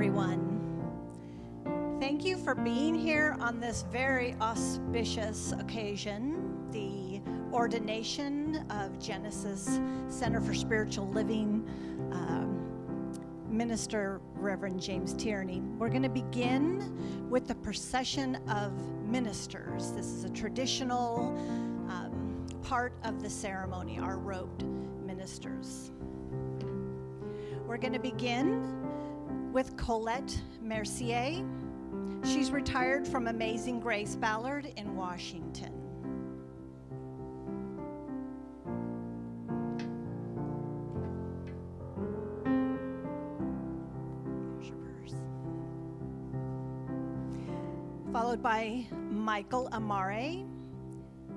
everyone. Thank you for being here on this very auspicious occasion, the ordination of Genesis Center for Spiritual Living Minister Reverend James Tierney. We're going to begin with the procession of ministers. This is a traditional part of the ceremony, our robed ministers. We're going to begin with Colette Mercier. She's retired from Amazing Grace Ballard in Washington. There's your purse. Followed by Michael Amare.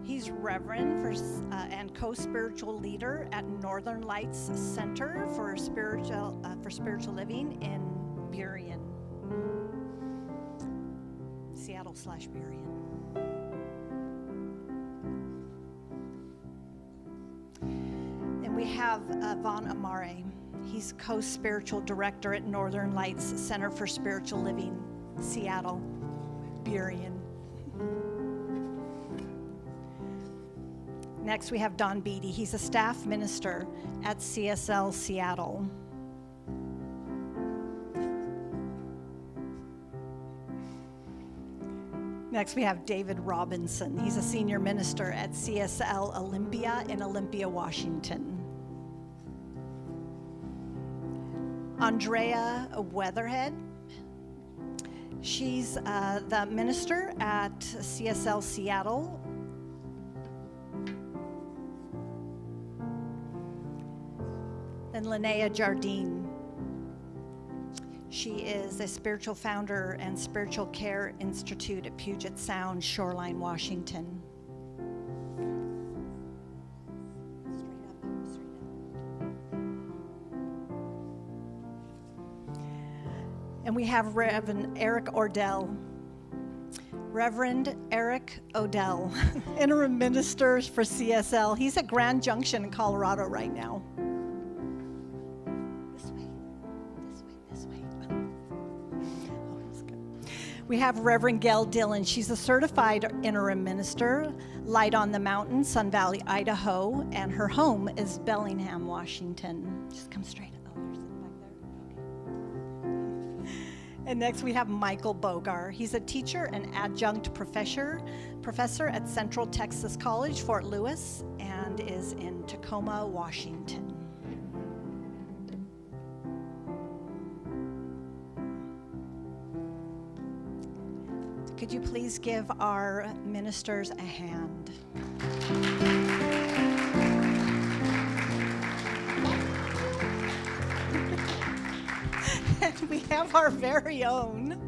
He's Reverend and co-spiritual leader at Northern Lights Center for Spiritual Living in Burien, Seattle/Burien. Then we have Von Amare. He's co-spiritual director at Northern Lights Center for Spiritual Living, Seattle, Burien. Next, we have Don Beatty. He's a staff minister at CSL Seattle. Next, we have David Robinson. He's a senior minister at CSL Olympia in Olympia, Washington. Andrea Weatherhead. She's the minister at CSL Seattle. And Linnea Jardine. She is a spiritual founder and Spiritual Care Institute at Puget Sound, Shoreline, Washington. Straight up. And we have Reverend Eric Ordell. Reverend Eric Odell, interim minister for CSL. He's at Grand Junction in Colorado right now. We have Reverend Gail Dillon. She's a certified interim minister, Light on the Mountain, Sun Valley, Idaho, and her home is Bellingham, Washington. Just come straight up. Oh, there's it back there. Okay. And next we have Michael Bogar. He's a teacher and adjunct professor at Central Texas College, Fort Lewis, and is in Tacoma, Washington. Could you please give our ministers a hand? And we have our very own,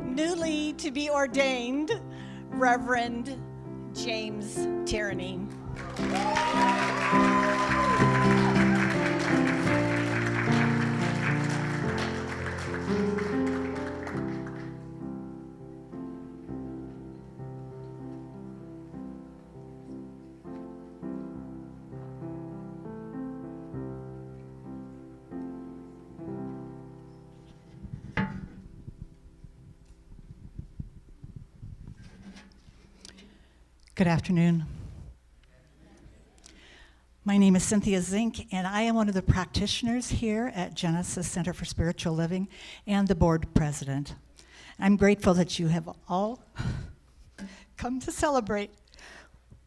newly to be ordained, Reverend James Tierney. Good afternoon. My name is Cynthia Zink, and I am one of the practitioners here at Genesis Center for Spiritual Living and the board president. I'm grateful that you have all come to celebrate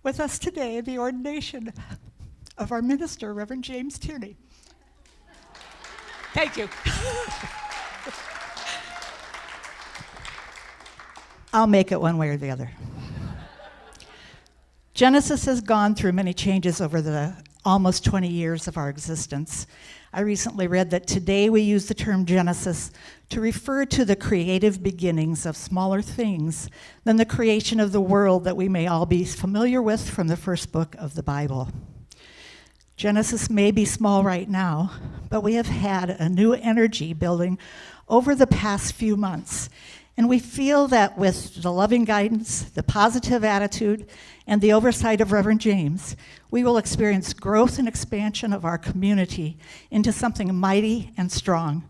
with us today the ordination of our minister, Reverend James Tierney. Thank you. I'll make it one way or the other. Genesis has gone through many changes over the almost 20 years of our existence. I recently read that today we use the term Genesis to refer to the creative beginnings of smaller things than the creation of the world that we may all be familiar with from the first book of the Bible. Genesis may be small right now, but we have had a new energy building over the past few months. And we feel that with the loving guidance, the positive attitude, and the oversight of Reverend James, we will experience growth and expansion of our community into something mighty and strong,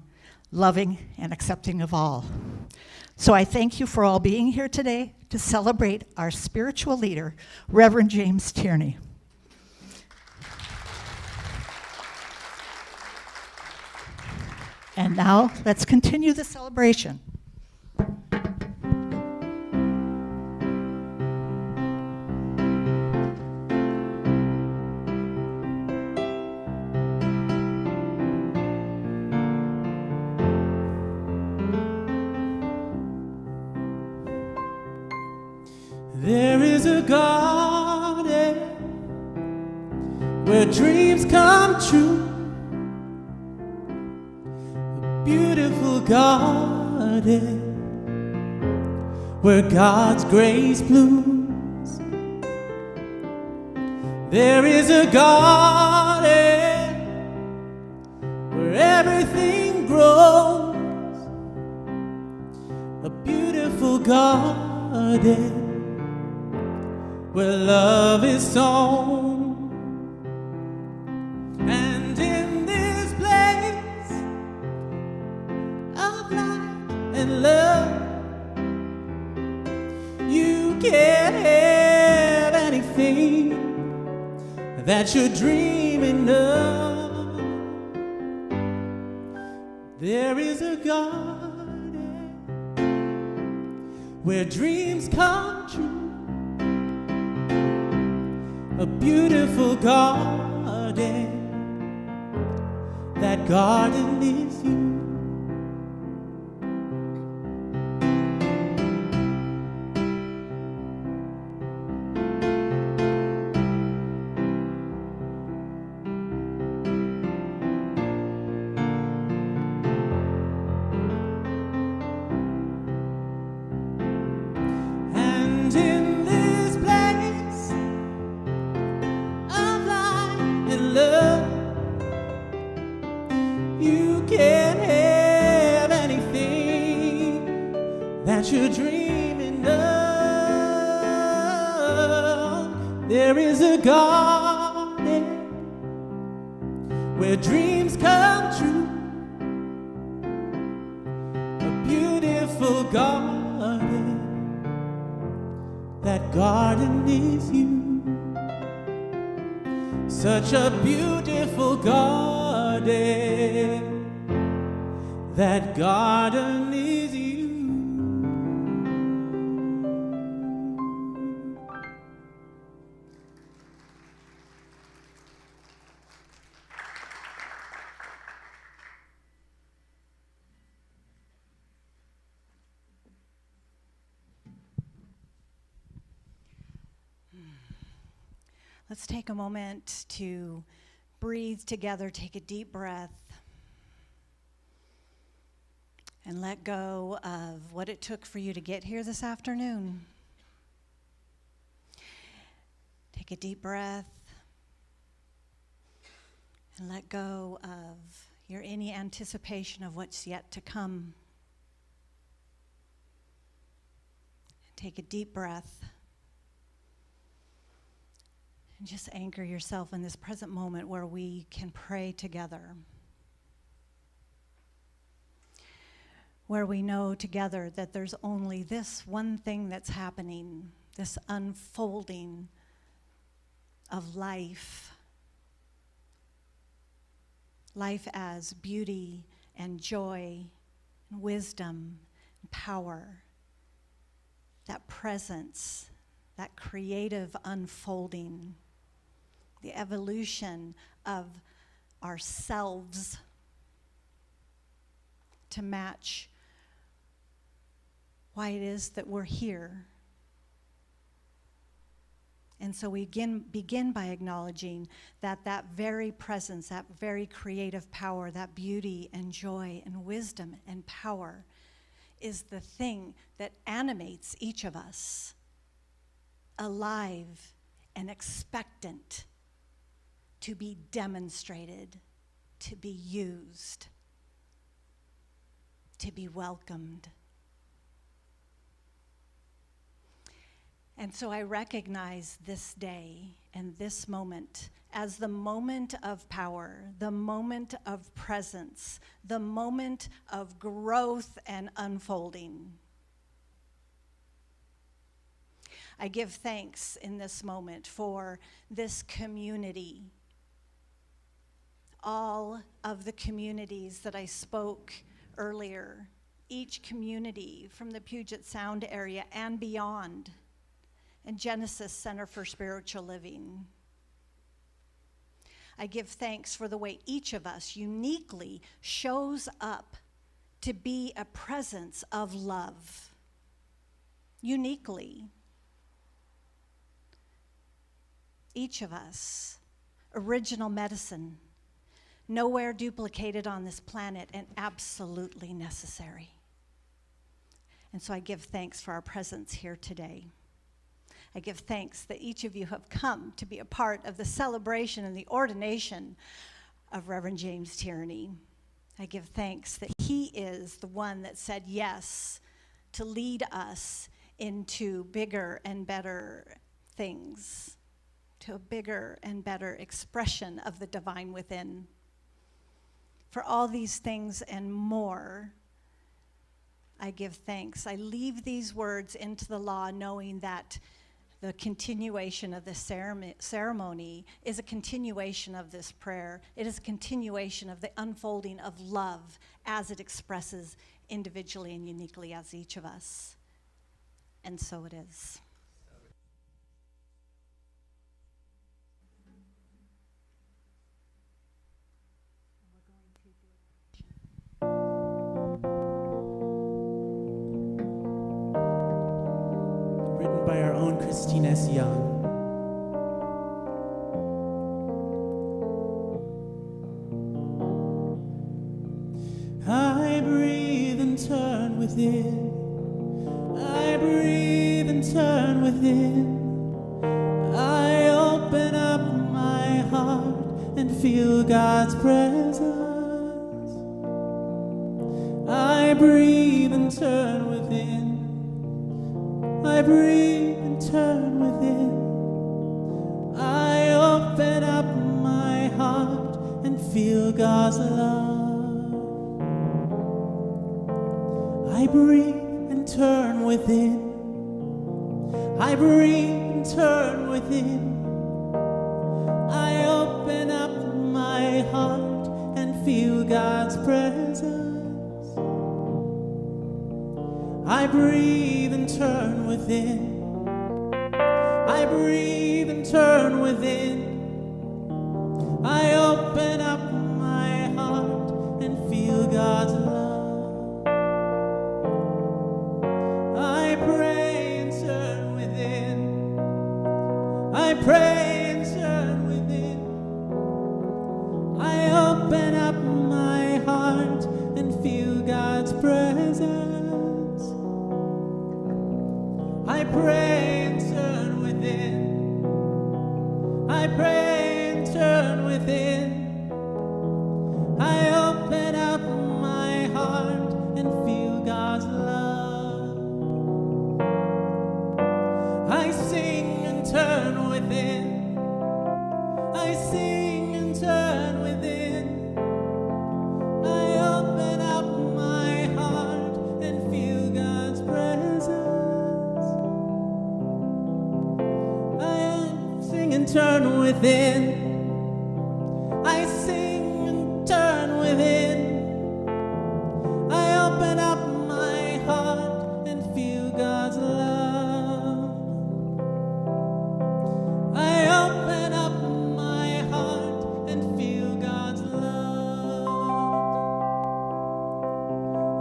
loving, and accepting of all. So I thank you for all being here today to celebrate our spiritual leader, Reverend James Tierney. And now, let's continue the celebration. There is a garden where dreams come true, a beautiful garden where God's grace blooms. There is a garden where everything grows, a beautiful garden where love is sown. And in this place of light and love, you can't have anything that you're dreaming of. There is a garden where dreams come true, a beautiful garden. That garden is you. And in this place of light and love, you can't have anything that you're dreaming of. There is a garden where dreams come true, a beautiful garden. That garden is you. Such a beautiful garden. That garden is you. Let's take a moment to breathe together, take a deep breath, and let go of what it took for you to get here this afternoon. Take a deep breath and let go of your any anticipation of what's yet to come. Take a deep breath. And just anchor yourself in this present moment where we can pray together. Where we know together that there's only this one thing that's happening, this unfolding of life. Life as beauty and joy and wisdom and power. That presence, that creative unfolding. The evolution of ourselves to match why it is that we're here. And so we begin by acknowledging that that very presence, that very creative power, that beauty and joy and wisdom and power is the thing that animates each of us, alive and expectant to be demonstrated, to be used, to be welcomed. And so I recognize this day and this moment as the moment of power, the moment of presence, the moment of growth and unfolding. I give thanks in this moment for this community, all of the communities that I spoke earlier, each community from the Puget Sound area and beyond, and Genesis Center for Spiritual Living. I give thanks for the way each of us uniquely shows up to be a presence of love. Uniquely. Each of us, original medicine, nowhere duplicated on this planet and absolutely necessary. And so I give thanks for our presence here today. I give thanks that each of you have come to be a part of the celebration and the ordination of Reverend James Tierney. I give thanks that he is the one that said yes to lead us into bigger and better things, to a bigger and better expression of the divine within. For all these things and more, I give thanks. I leave these words into the law knowing that the continuation of this ceremony is a continuation of this prayer. It is a continuation of the unfolding of love as it expresses individually and uniquely as each of us. And so it is. By our own Christine S. Young. I breathe and turn within. I breathe and turn within. I open up my heart and feel God's presence. I breathe and turn within. I breathe and turn within. I open up my heart and feel God's love. I breathe and turn within. I breathe and turn within. I open up my heart and feel God's presence. I breathe and turn within. I breathe and turn within. I open up my heart and feel God's love. I pray and turn within. I pray and turn within. I open up my heart and feel God's presence. I pray and turn within. I pray and turn within. I open up my heart and feel God's love. I sing and turn within. I sing and turn within. I open up my heart and feel God's presence. And turn within. I sing and turn within. I open up my heart and feel God's love. I open up my heart and feel God's love.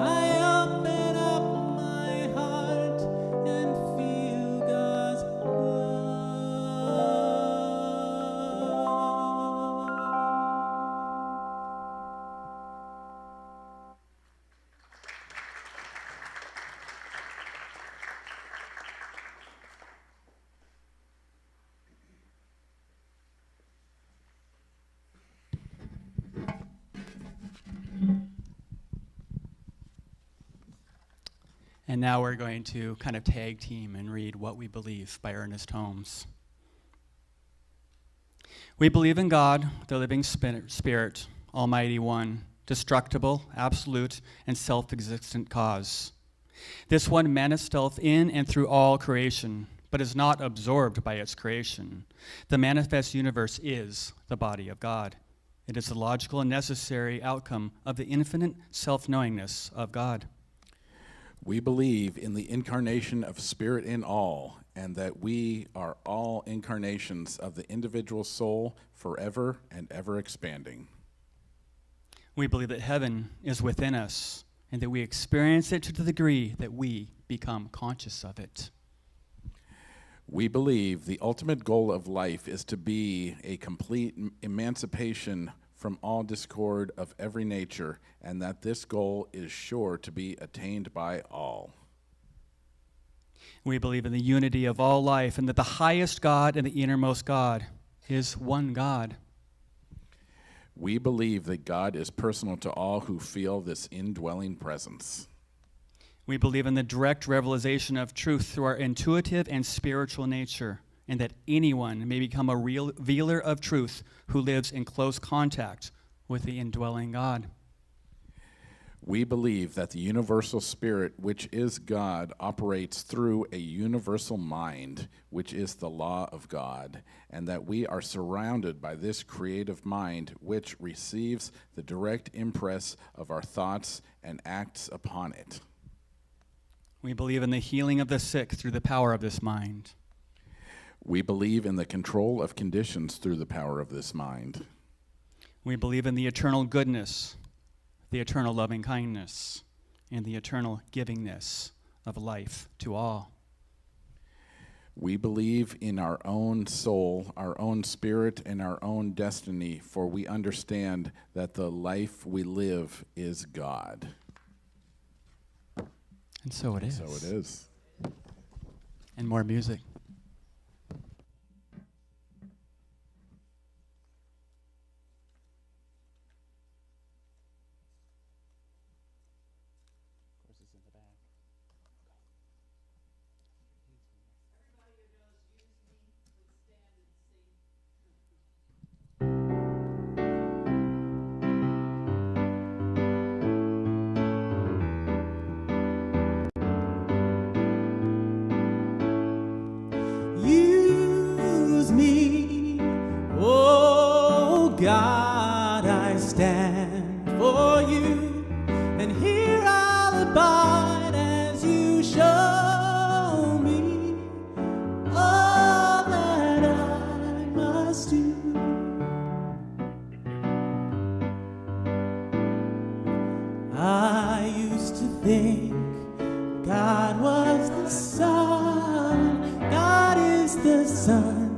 I open up my heart and feel God's love. And now we're going to kind of tag team and read What We Believe by Ernest Holmes. We believe in God, the living Spirit, Almighty One, destructible, absolute, and self-existent cause. This one manifests in and through all creation, but is not absorbed by its creation. The manifest universe is the body of God. It is the logical and necessary outcome of the infinite self-knowingness of God. We believe in the incarnation of Spirit in all, and that we are all incarnations of the individual soul, forever and ever expanding. We believe that heaven is within us, and that we experience it to the degree that we become conscious of it. We believe the ultimate goal of life is to be a complete emancipation from all discord of every nature, and that this goal is sure to be attained by all. We believe in the unity of all life, and that the highest God and the innermost God is one God. We believe that God is personal to all who feel this indwelling presence. We believe in the direct revelation of truth through our intuitive and spiritual nature, and that anyone may become a revealer of truth who lives in close contact with the indwelling God. We believe that the universal spirit, which is God, operates through a universal mind, which is the law of God, and that we are surrounded by this creative mind, which receives the direct impress of our thoughts and acts upon it. We believe in the healing of the sick through the power of this mind. We believe in the control of conditions through the power of this mind. We believe in the eternal goodness, the eternal loving kindness, and the eternal givingness of life to all. We believe in our own soul, our own spirit, and our own destiny, for we understand that the life we live is God. And so it is. So it is. And more music. Use me, oh God, I stand for you, and here I'll abide as you show me all that I must do. I used to think God was the sun, God is the sun,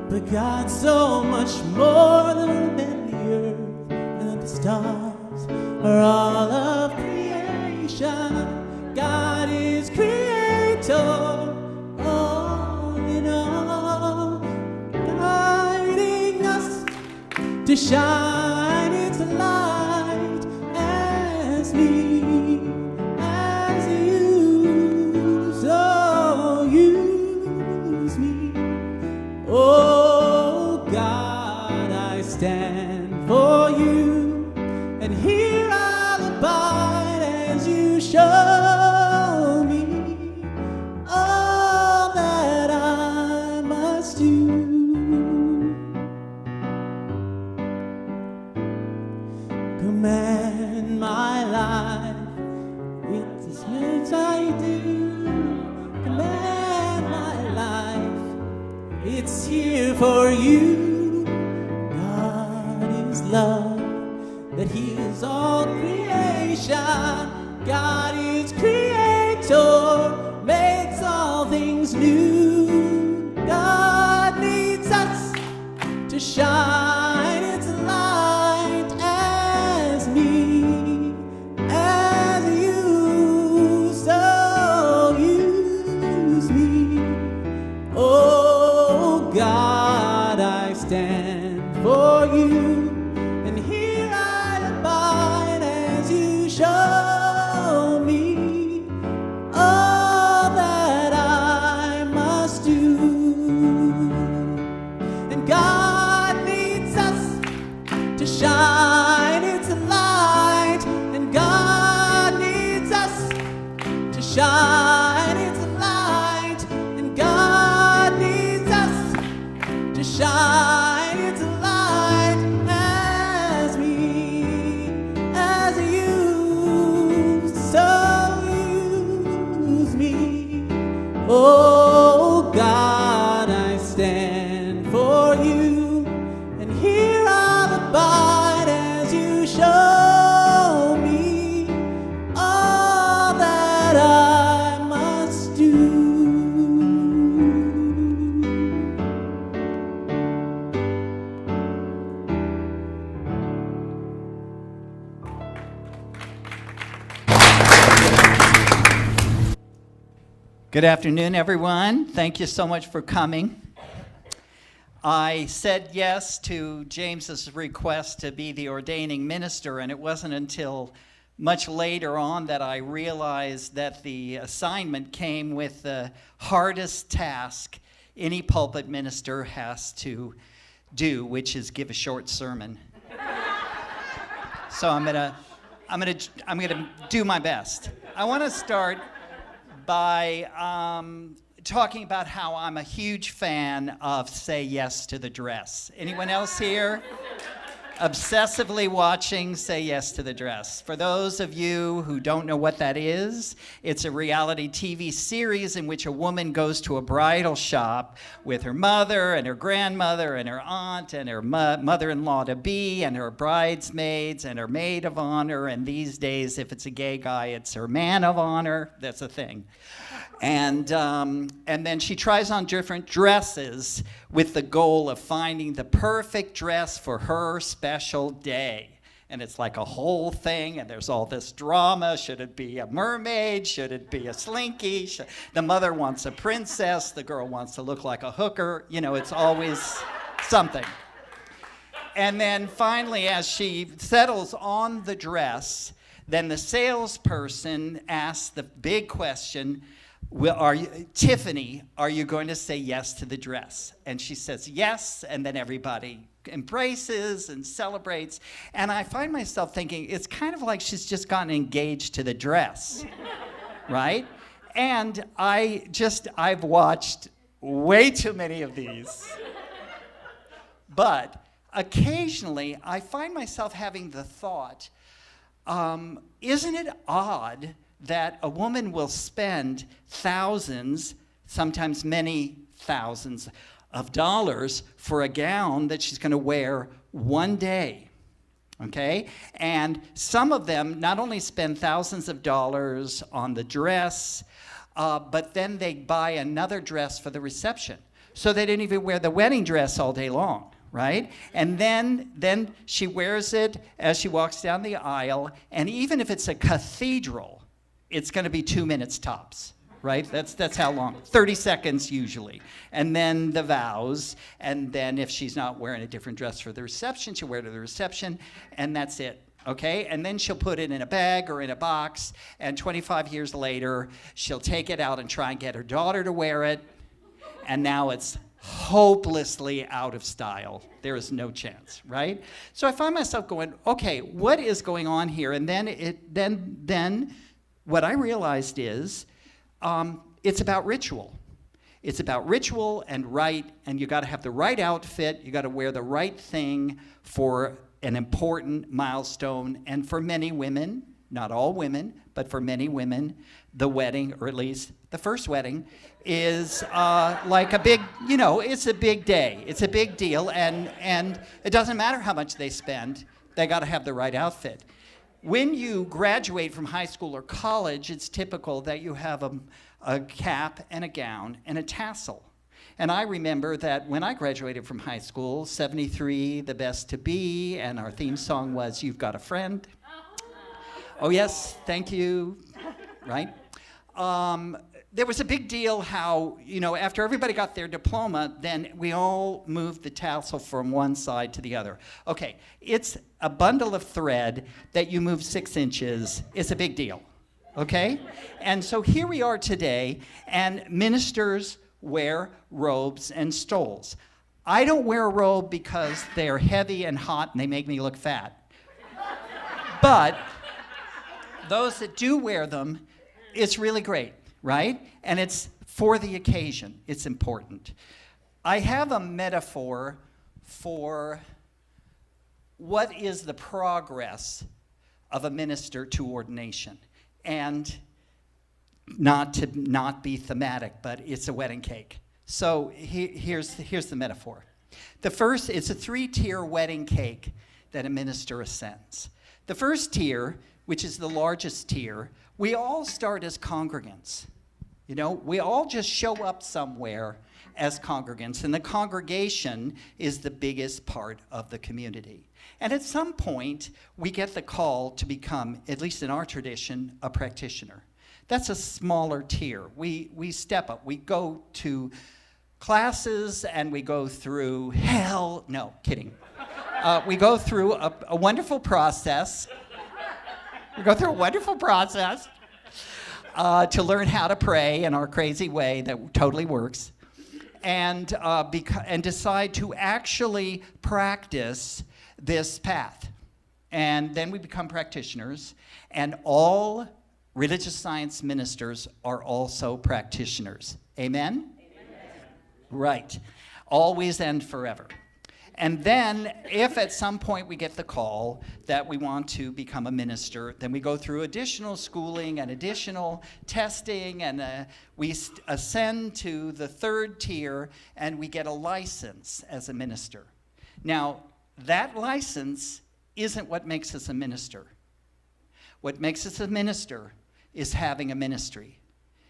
but God's so much more than the earth and the stars are all of creation. God is creator, all in all, guiding us to shine its light as me, as you, so use me. Oh God, I stand for you, and here I'll abide as you show me all that I must do. Command my life with this words I do. Command my life, it's here for you. God is love, that He is all creation. God is creator, makes all things new. God needs us to shine its light as me, as you, so use me. Oh God, I stand for you, and here I abide as you show me all that I must do. And God Oh God, I stand for you, and here I'll abide as you show me all that I must do. Good afternoon, everyone. Thank you so much for coming. I said yes to James's request to be the ordaining minister, and it wasn't until much later on that I realized that the assignment came with the hardest task any pulpit minister has to do, which is give a short sermon. So I'm gonna do my best. I want to start by talking about how I'm a huge fan of Say Yes to the Dress. Anyone else here obsessively watching Say Yes to the Dress? For those of you who don't know what that is, it's a reality TV series in which a woman goes to a bridal shop with her mother and her grandmother and her aunt and her mother-in-law-to-be and her bridesmaids and her maid of honor, and these days, if it's a gay guy, it's her man of honor. That's a thing. And then she tries on different dresses with the goal of finding the perfect dress for her special day. And it's like a whole thing, and there's all this drama. Should it be a mermaid? Should it be a slinky? The mother wants a princess. The girl wants to look like a hooker. You know, it's always something. And then finally, as she settles on the dress, then the salesperson asks the big question, Tiffany, are you going to say yes to the dress? And she says yes, and then everybody embraces and celebrates. And I find myself thinking, it's kind of like she's just gotten engaged to the dress, right? And I've watched way too many of these. But occasionally, I find myself having the thought, isn't it odd that a woman will spend thousands, sometimes many thousands of dollars for a gown that she's going to wear one day, okay? And some of them not only spend thousands of dollars on the dress, but then they buy another dress for the reception. So they didn't even wear the wedding dress all day long, right? And then she wears it as she walks down the aisle, and even if it's a cathedral, it's going to be 2 minutes tops, right? That's how long, 30 seconds usually. And then the vows, and then if she's not wearing a different dress for the reception, she'll wear it to the reception, and that's it, okay? And then she'll put it in a bag or in a box, and 25 years later, she'll take it out and try and get her daughter to wear it, and now it's hopelessly out of style. There is no chance, right? So I find myself going, okay, what is going on here? And then what I realized is it's about ritual. It's about ritual and rite, and you got to have the right outfit. You got to wear the right thing for an important milestone. And for many women, not all women, but for many women, the wedding, or at least the first wedding, is like a big, it's a big day. It's a big deal, and it doesn't matter how much they spend. They got to have the right outfit. When you graduate from high school or college, it's typical that you have a cap and a gown and a tassel. And I remember that when I graduated from high school, 73, the best to be, and our theme song was You've Got a Friend. Oh yes, thank you, right? There was a big deal how, after everybody got their diploma, then we all moved the tassel from one side to the other. Okay, it's a bundle of thread that you move 6 inches. It's a big deal, okay? And so here we are today, and ministers wear robes and stoles. I don't wear a robe because they're heavy and hot and they make me look fat. But those that do wear them, it's really great, right? And it's for the occasion. It's important. I have a metaphor for what is the progress of a minister to ordination. And not to not be thematic, but it's a wedding cake. So here's the metaphor. The first, it's a 3-tier wedding cake that a minister ascends. The first tier, which is the largest tier, we all start as congregants. You know, we all just show up somewhere as congregants, and the congregation is the biggest part of the community. And at some point, we get the call to become, at least in our tradition, a practitioner. That's a smaller tier. We step up. We go to classes and we go through hell. No, kidding. We go through a wonderful process. We go through a wonderful process to learn how to pray in our crazy way that totally works, and decide to actually practice this path. And then we become practitioners, and all religious science ministers are also practitioners. Amen? Right. Always and forever. And then, if at some point we get the call that we want to become a minister, then we go through additional schooling and additional testing, and we ascend to the 3rd tier, and we get a license as a minister. Now, that license isn't what makes us a minister. What makes us a minister is having a ministry,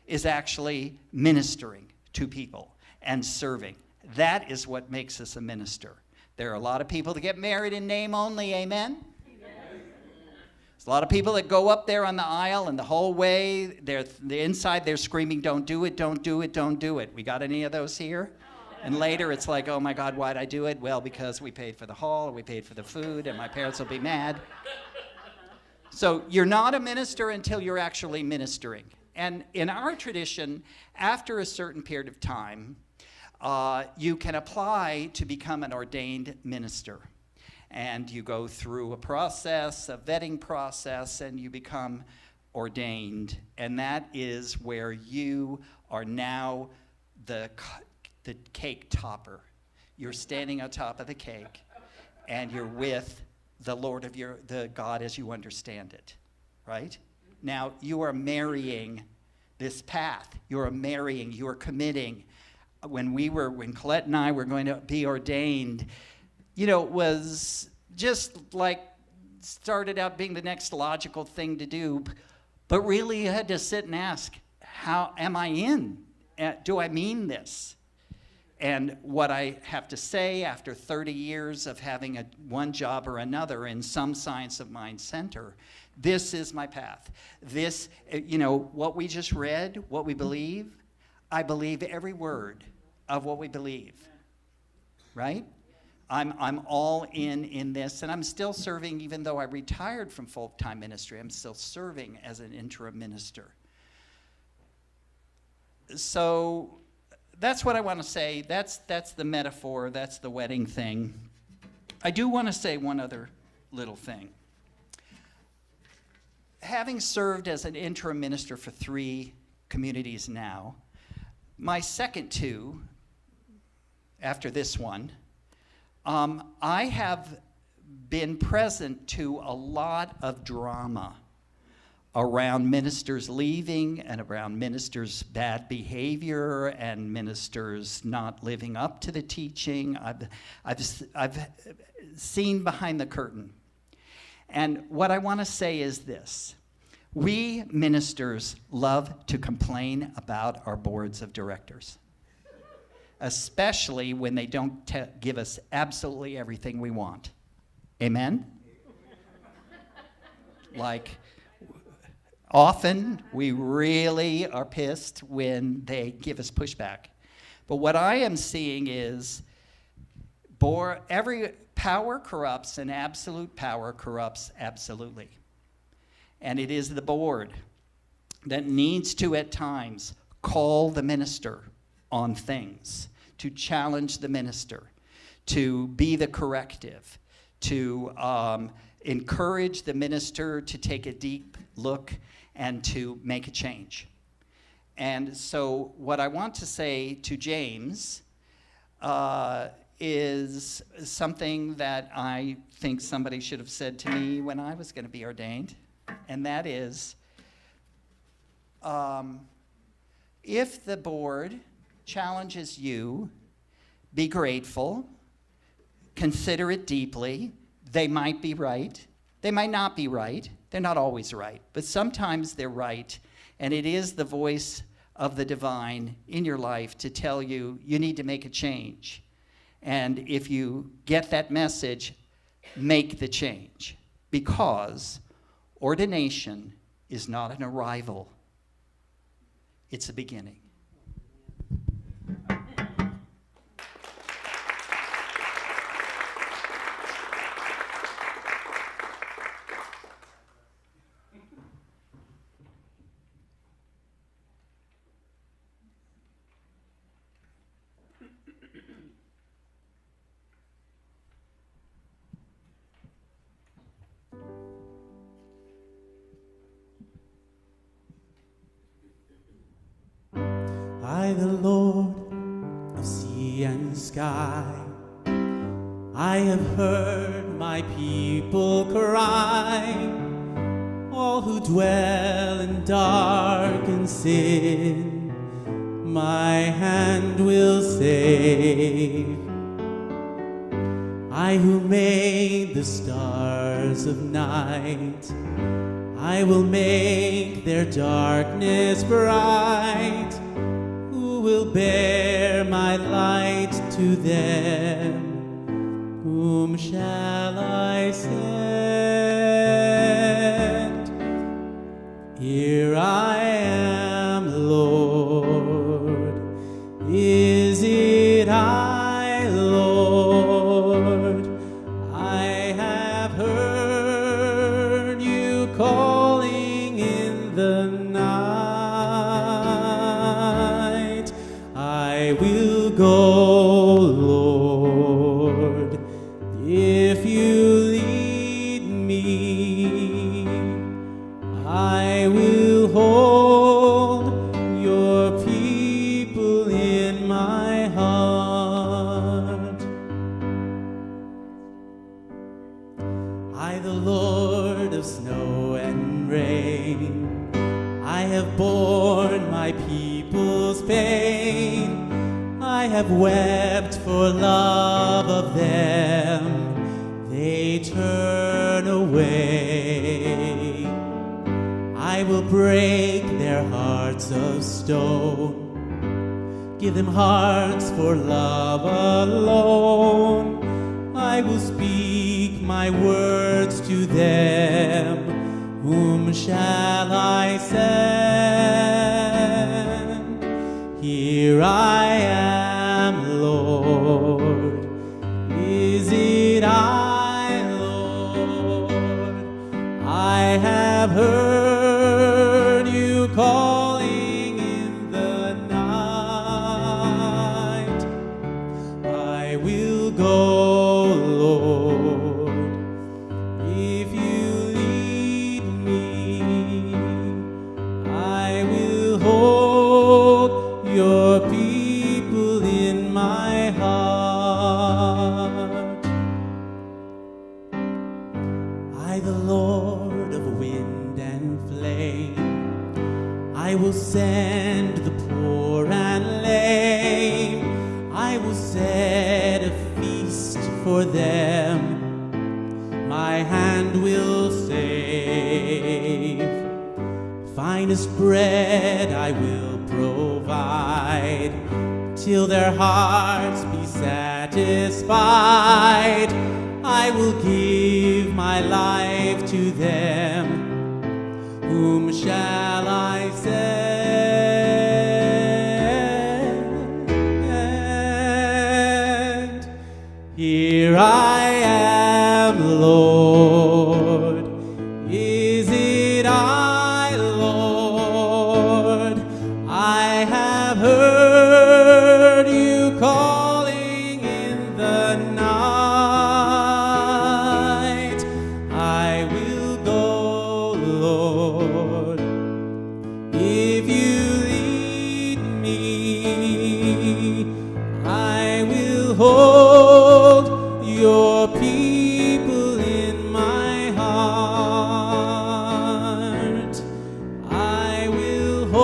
is actually ministering to people and serving. That is what makes us a minister. There are a lot of people that get married in name only, amen? There's a lot of people that go up there on the aisle, and the whole way, the inside they're screaming, don't do it, don't do it, don't do it. We got any of those here? And later it's like, oh my God, why'd I do it? Well, because we paid for the hall, or we paid for the food, and my parents will be mad. So you're not a minister until you're actually ministering. And in our tradition, after a certain period of time, you can apply to become an ordained minister. And you go through a process, a vetting process, and you become ordained. And that is where you are now the cake topper. You're standing on top of the cake, and you're with the Lord of the God as you understand it, right? Now, you are marrying this path. You are committing. When Colette and I were going to be ordained, you know, it was just like started out being the next logical thing to do, but really you had to sit and ask, how am I in? Do I mean this? And what I have to say, after 30 years of having one job or another in some Science of Mind center, this is my path. This, you know, what we just read, what we believe, I believe every word of what we believe, right? I'm all in this, and I'm still serving, even though I retired from full-time ministry, I'm still serving as an interim minister. So that's what I want to say. That's the metaphor, that's the wedding thing. I do want to say one other little thing. Having served as an interim minister for 3 communities now, my second 2, after this one, I have been present to a lot of drama around ministers leaving and around ministers' bad behavior and ministers not living up to the teaching. I've seen behind the curtain. And what I want to say is this. We ministers love to complain about our boards of directors, especially when they don't give us absolutely everything we want. Amen? Like, often we really are pissed when they give us pushback. But what I am seeing is every power corrupts, and absolute power corrupts absolutely. And it is the board that needs to, at times, call the minister on things, to challenge the minister, to be the corrective, to encourage the minister to take a deep look and to make a change. And so what I want to say to James is something that I think somebody should have said to me when I was going to be ordained, and that is, if the board challenges you, be grateful, consider it deeply. They might be right. They might not be right. They're not always right, but sometimes they're right, and it is the voice of the divine in your life to tell you you need to make a change. And if you get that message, make the change, because ordination is not an arrival, it's a beginning. I, the Lord of sea and sky, I have heard my people cry, all who dwell in dark and sin, my hand will save. I who made the stars of night, I will make their darkness bright. Who will bear my light to them? Whom shall I send? Here I am, Lord. Is it I, Lord? I have heard you calling in the night. I will go, Lord, if you lead me. I will hold your people in my heart. I, the Lord of snow and rain, I have borne my people's pain. I have wept for love of them, they turn away. I will break their hearts of stone, give them hearts for love alone. I will speak my words to them, whom shall I send? Here I am, Lord. Is it I, Lord? I have heard you calling in the night. I will go, Lord, if you lead me. I will hold your people in my heart. I, the Lord of wind and flame, I will send the poor and lame. I will set a feast for them, my hand will save. Finest bread I will provide, till their hearts be satisfied. I will give my life to them, whom shall I send? Here I am, Lord. Is it I, Lord? I have heard you calling in the night. I will go, Lord, if you lead me. I will hold your people in my heart. I will hold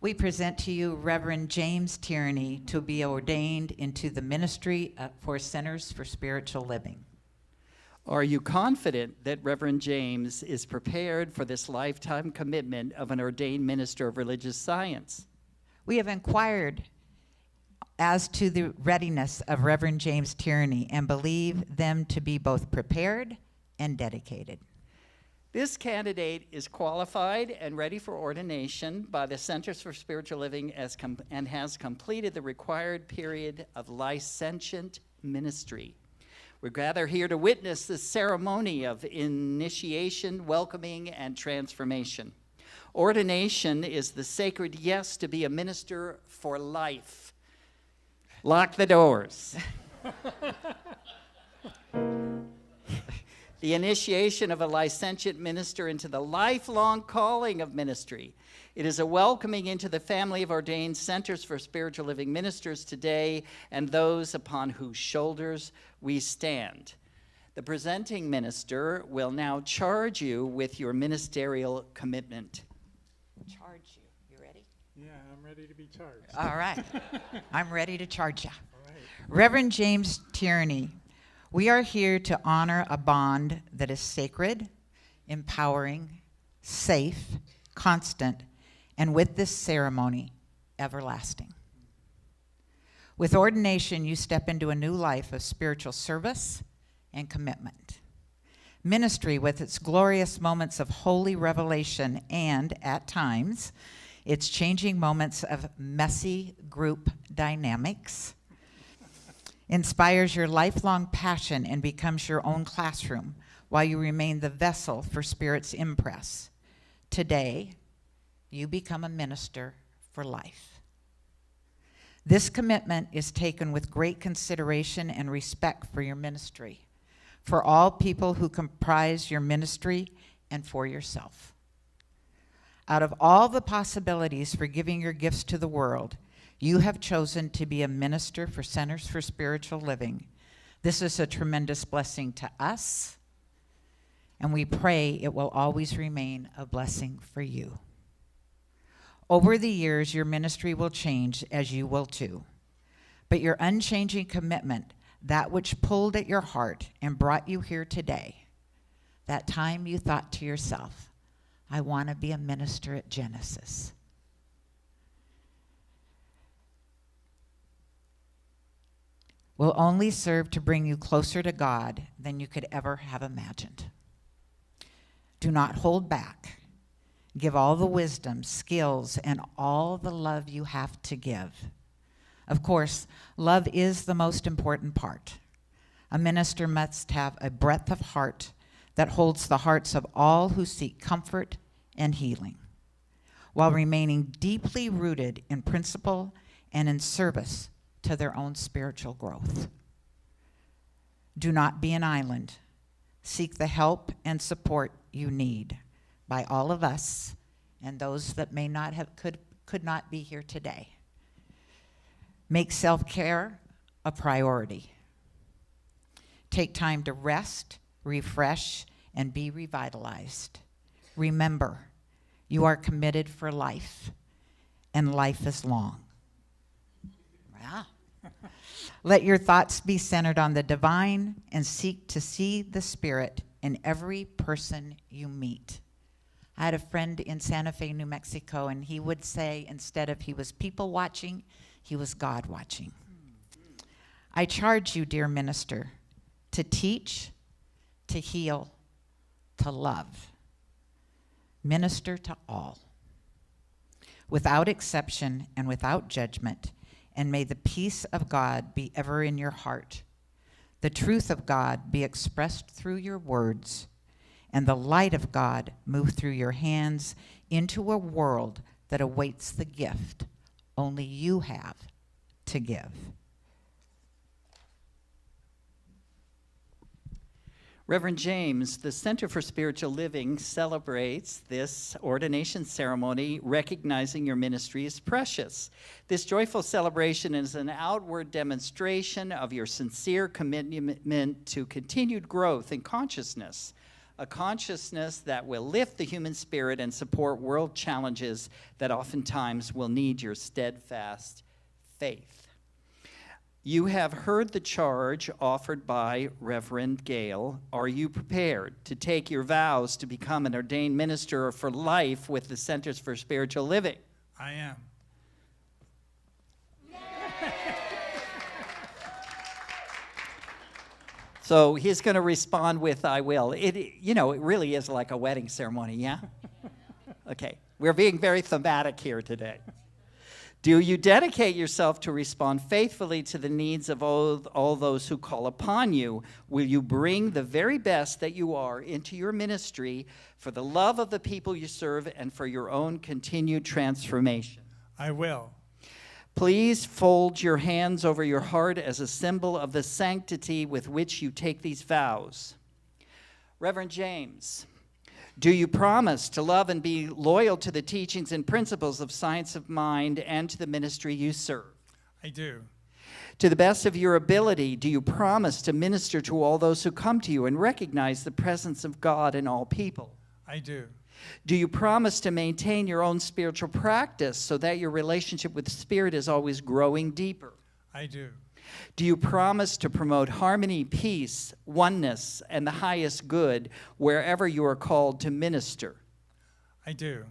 We present to you Reverend James Tierney to be ordained into the ministry for Centers for Spiritual Living. Are you confident that Reverend James is prepared for this lifetime commitment of an ordained minister of religious science? We have inquired as to the readiness of Reverend James Tierney and believe them to be both prepared and dedicated. This candidate is qualified and ready for ordination by the Centers for Spiritual Living and has completed the required period of licentiate ministry. We're gathered here to witness the ceremony of initiation, welcoming, and transformation. Ordination is the sacred yes to be a minister for life. Lock the doors. The initiation of a licentiate minister into the lifelong calling of ministry. It is a welcoming into the family of ordained Centers for Spiritual Living ministers today and those upon whose shoulders we stand. The presenting minister will now charge you with your ministerial commitment. Charge you. You ready? Yeah, I'm ready to be charged. All right. I'm ready to charge you. All right. Reverend James Tierney, we are here to honor a bond that is sacred, empowering, safe, constant, and with this ceremony, everlasting. With ordination, you step into a new life of spiritual service and commitment. Ministry, with its glorious moments of holy revelation and, at times, its changing moments of messy group dynamics, inspires your lifelong passion and becomes your own classroom while you remain the vessel for Spirit's impress. Today, you become a minister for life. This commitment is taken with great consideration and respect for your ministry, for all people who comprise your ministry, and for yourself. Out of all the possibilities for giving your gifts to the world, you have chosen to be a minister for Centers for Spiritual Living. This is a tremendous blessing to us, and we pray it will always remain a blessing for you. Over the years, your ministry will change, as you will too. But your unchanging commitment, that which pulled at your heart and brought you here today, that time you thought to yourself, I want to be a minister at Genesis. Will only serve to bring you closer to God than you could ever have imagined. Do not hold back. Give all the wisdom, skills, and all the love you have to give. Of course, love is the most important part. A minister must have a breadth of heart that holds the hearts of all who seek comfort and healing, while remaining deeply rooted in principle and in service to their own spiritual growth. Do not be an island. Seek the help and support you need by all of us and those that may not have could not be here today. Make self-care a priority. Take time to rest, refresh, and be revitalized. Remember, you are committed for life, and life is long. Wow. Let your thoughts be centered on the divine and seek to see the Spirit in every person you meet. I had a friend in Santa Fe, New Mexico, and he would say instead of he was people watching, he was God watching. I charge you, dear minister, to teach, to heal, to love. Minister to all, without exception and without judgment, and may the peace of God be ever in your heart, the truth of God be expressed through your words, and the light of God move through your hands into a world that awaits the gift only you have to give. Reverend James, the Center for Spiritual Living celebrates this ordination ceremony, recognizing your ministry is precious. This joyful celebration is an outward demonstration of your sincere commitment to continued growth in consciousness, a consciousness that will lift the human spirit and support world challenges that oftentimes will need your steadfast faith. You have heard the charge offered by Reverend Gale. Are you prepared to take your vows to become an ordained minister for life with the Centers for Spiritual Living? I am. So he's going to respond with, I will. It really is like a wedding ceremony, yeah? Okay, we're being very thematic here today. Do you dedicate yourself to respond faithfully to the needs of all those who call upon you? Will you bring the very best that you are into your ministry for the love of the people you serve and for your own continued transformation? I will. Please fold your hands over your heart as a symbol of the sanctity with which you take these vows. Reverend James, do you promise to love and be loyal to the teachings and principles of science of mind and to the ministry you serve? I do. To the best of your ability, do you promise to minister to all those who come to you and recognize the presence of God in all people? I do. Do you promise to maintain your own spiritual practice so that your relationship with Spirit is always growing deeper? I do. Do you promise to promote harmony, peace, oneness, and the highest good wherever you are called to minister? I do.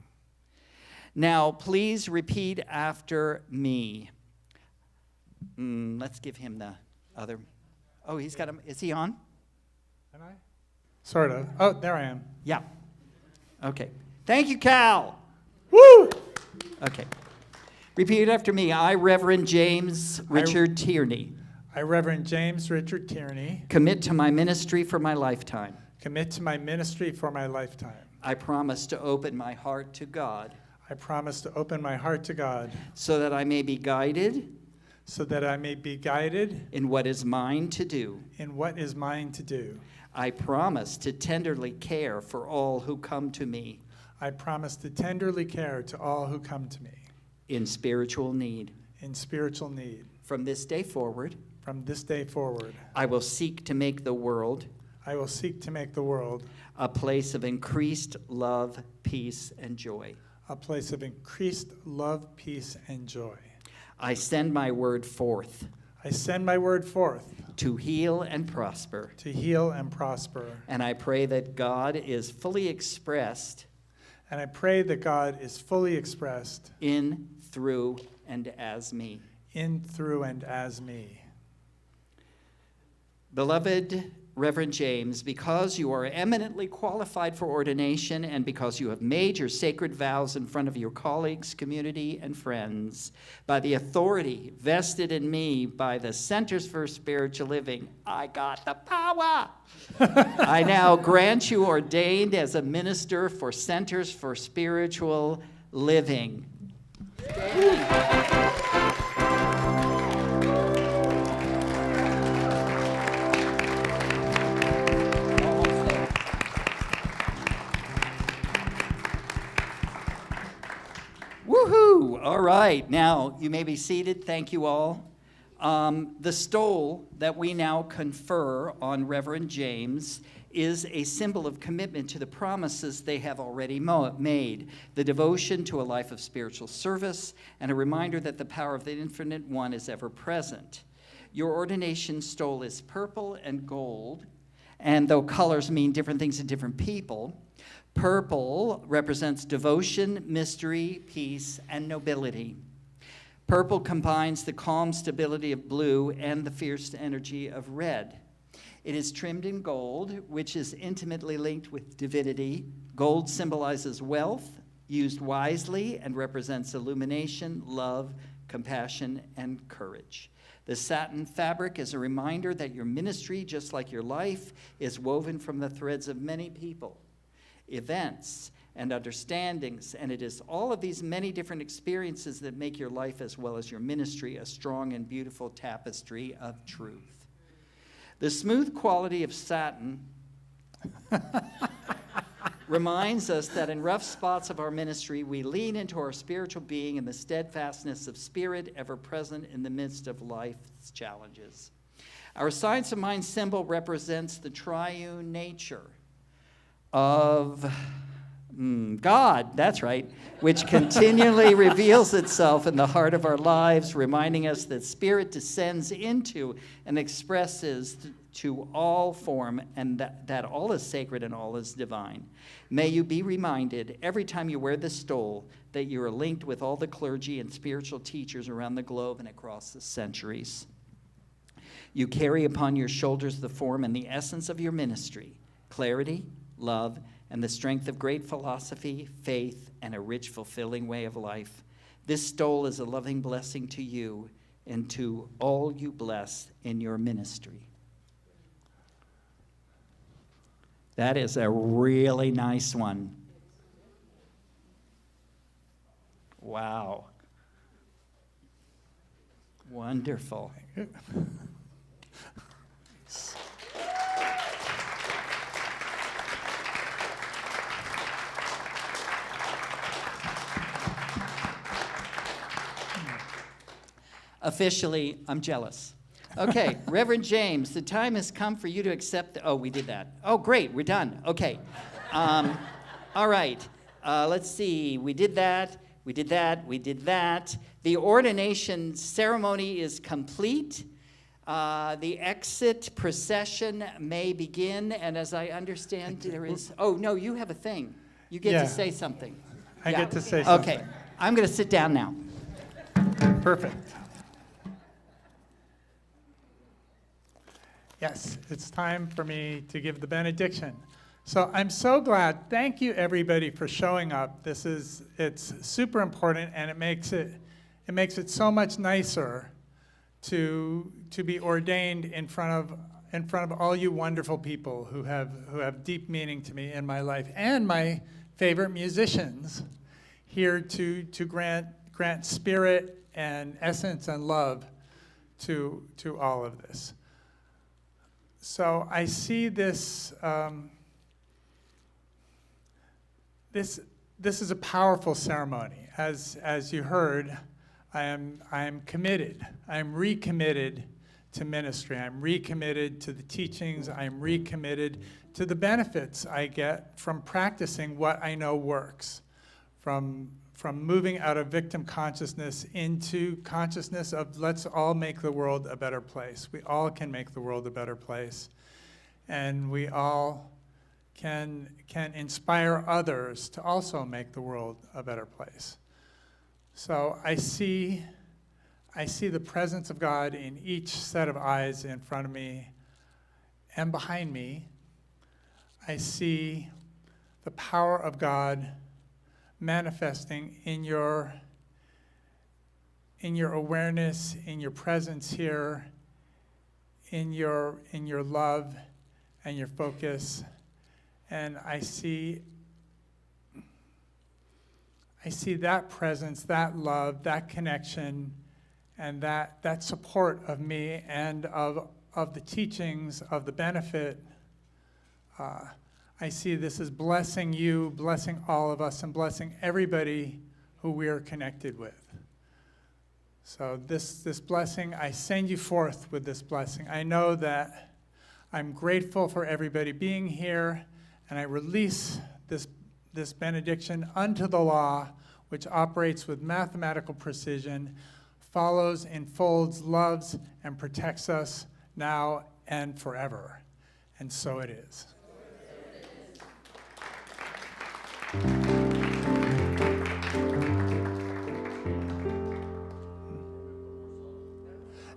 Now, please repeat after me. Let's give him the other. Oh, he's got him. Is he on? Am I? Sort of. Oh, there I am. Yeah. Okay. Thank you, Cal. Woo! Okay. Repeat after me. I, Reverend James Richard Tierney, I, Reverend James Richard Tierney, commit to my ministry for my lifetime. commit to my ministry for my lifetime. I promise to open my heart to God I promise to open my heart to God so that I may be guided so that I may be guided in what is mine to do. in what is mine to do. I promise to tenderly care for all who come to me I promise to tenderly care to all who come to me in spiritual need. in spiritual need. From this day forward, From this day forward, I will seek to make the world I will seek to make the world a place of increased love, peace, and joy. a place of increased love, peace, and joy. I send my word forth I send my word forth to heal and prosper, to heal and prosper. and I pray that God is fully expressed And I pray that God is fully expressed in, through, and as me. in, through, and as me. Beloved Reverend James, because you are eminently qualified for ordination and because you have made your sacred vows in front of your colleagues, community, and friends, by the authority vested in me by the Centers for Spiritual Living, I got the power. I now grant you ordained as a minister for Centers for Spiritual Living. Woohoo! All right, now you may be seated. Thank you all. The stole that we now confer on Reverend James is a symbol of commitment to the promises they have already made, the devotion to a life of spiritual service, and a reminder that the power of the Infinite One is ever present. Your ordination stole is purple and gold, and though colors mean different things to different people, purple represents devotion, mystery, peace, and nobility. Purple combines the calm stability of blue and the fierce energy of red. It is trimmed in gold, which is intimately linked with divinity. Gold symbolizes wealth, used wisely, and represents illumination, love, compassion, and courage. The satin fabric is a reminder that your ministry, just like your life, is woven from the threads of many people, events, and understandings, and it is all of these many different experiences that make your life as well as your ministry a strong and beautiful tapestry of truth. The smooth quality of satin reminds us that in rough spots of our ministry, we lean into our spiritual being and the steadfastness of spirit ever present in the midst of life's challenges. Our Science of Mind symbol represents the triune nature of God, that's right, which continually reveals itself in the heart of our lives, reminding us that spirit descends into and expresses to all form, and that all is sacred and all is divine. May you be reminded every time you wear this stole that you are linked with all the clergy and spiritual teachers around the globe and across the centuries. You carry upon your shoulders the form and the essence of your ministry, clarity, love, and the strength of great philosophy, faith, and a rich, fulfilling way of life. This stole is a loving blessing to you and to all you bless in your ministry. That is a really nice one. Wow. Wonderful. Officially, I'm jealous. Okay, Reverend James, the time has come for you to accept oh, we did that. Oh, great, we're done. Okay. All right, let's see. We did that. The ordination ceremony is complete. The exit procession may begin, and as I understand, there is... Oh, no, you have a thing. You get to say something. I get to say something. Okay, I'm going to sit down now. Perfect. Yes, it's time for me to give the benediction. So I'm so glad. Thank you, everybody, for showing up. It's super important, and it makes it so much nicer to be ordained in front of all you wonderful people who have deep meaning to me in my life, and my favorite musicians here to grant spirit and essence and love to all of this. So I see this. This is a powerful ceremony. As you heard, I am committed. I am recommitted to ministry. I'm recommitted to the teachings. I'm recommitted to the benefits I get from practicing what I know works, from moving out of victim consciousness into consciousness of let's all make the world a better place. We all can make the world a better place, and we all can inspire others to also make the world a better place. So I see the presence of God in each set of eyes in front of me and behind me. I see the power of God manifesting in your awareness, in your presence here, in your love and your focus. And I see that presence, that love, that connection, and that support of me and of the teachings, of the benefit. I see this as blessing you, blessing all of us, and blessing everybody who we are connected with. So this blessing, I send you forth with this blessing. I know that I'm grateful for everybody being here, and I release this benediction unto the law, which operates with mathematical precision, follows, enfolds, loves, and protects us now and forever. And so it is.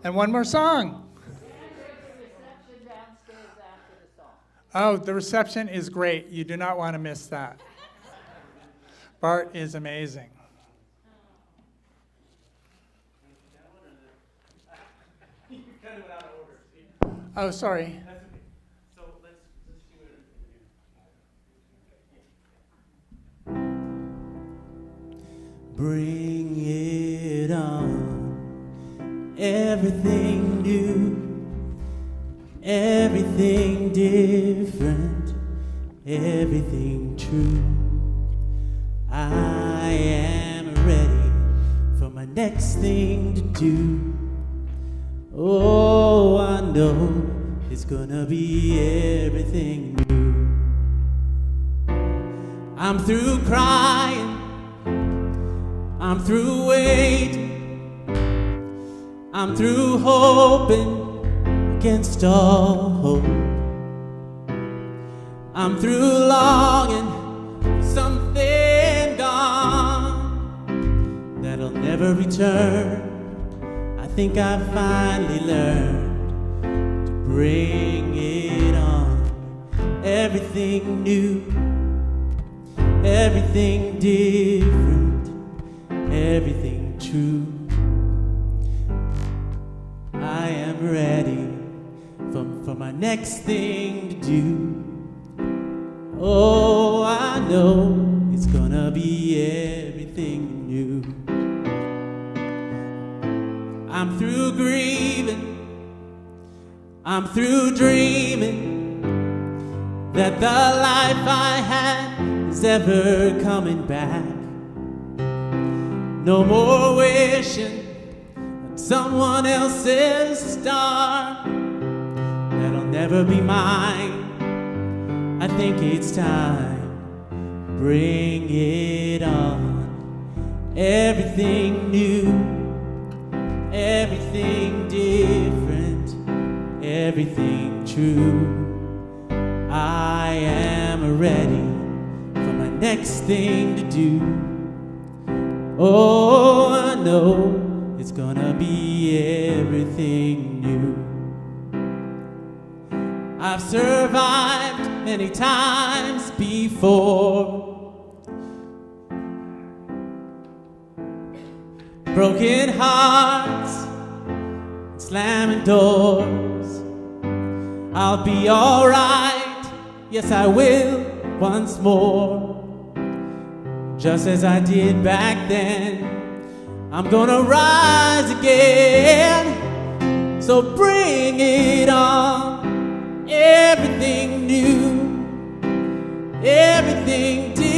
And one more song. Oh, the reception is great. You do not want to miss that. Bart is amazing. Oh, sorry. Bring it on, everything new, everything different, everything true. I am ready for my next thing to do. Oh, I know it's gonna be everything new. I'm through crying, I'm through waiting, I'm through hoping against all hope. I'm through longing for something gone that'll never return. I think I finally learned to bring it on. Everything new, everything different, everything true. I am ready for my next thing to do. Oh, I know it's gonna be everything new. I'm through grieving, I'm through dreaming that the life I had is ever coming back. No more wishing on someone else's star that'll never be mine. I think it's time, bring it on. Everything new, everything different, everything true. I am ready for my next thing to do. Oh, I know it's gonna be everything new. I've survived many times before, broken hearts, slamming doors. I'll be alright, yes I will once more. Just as I did back then, I'm gonna rise again. So bring it on. Everything new, everything different.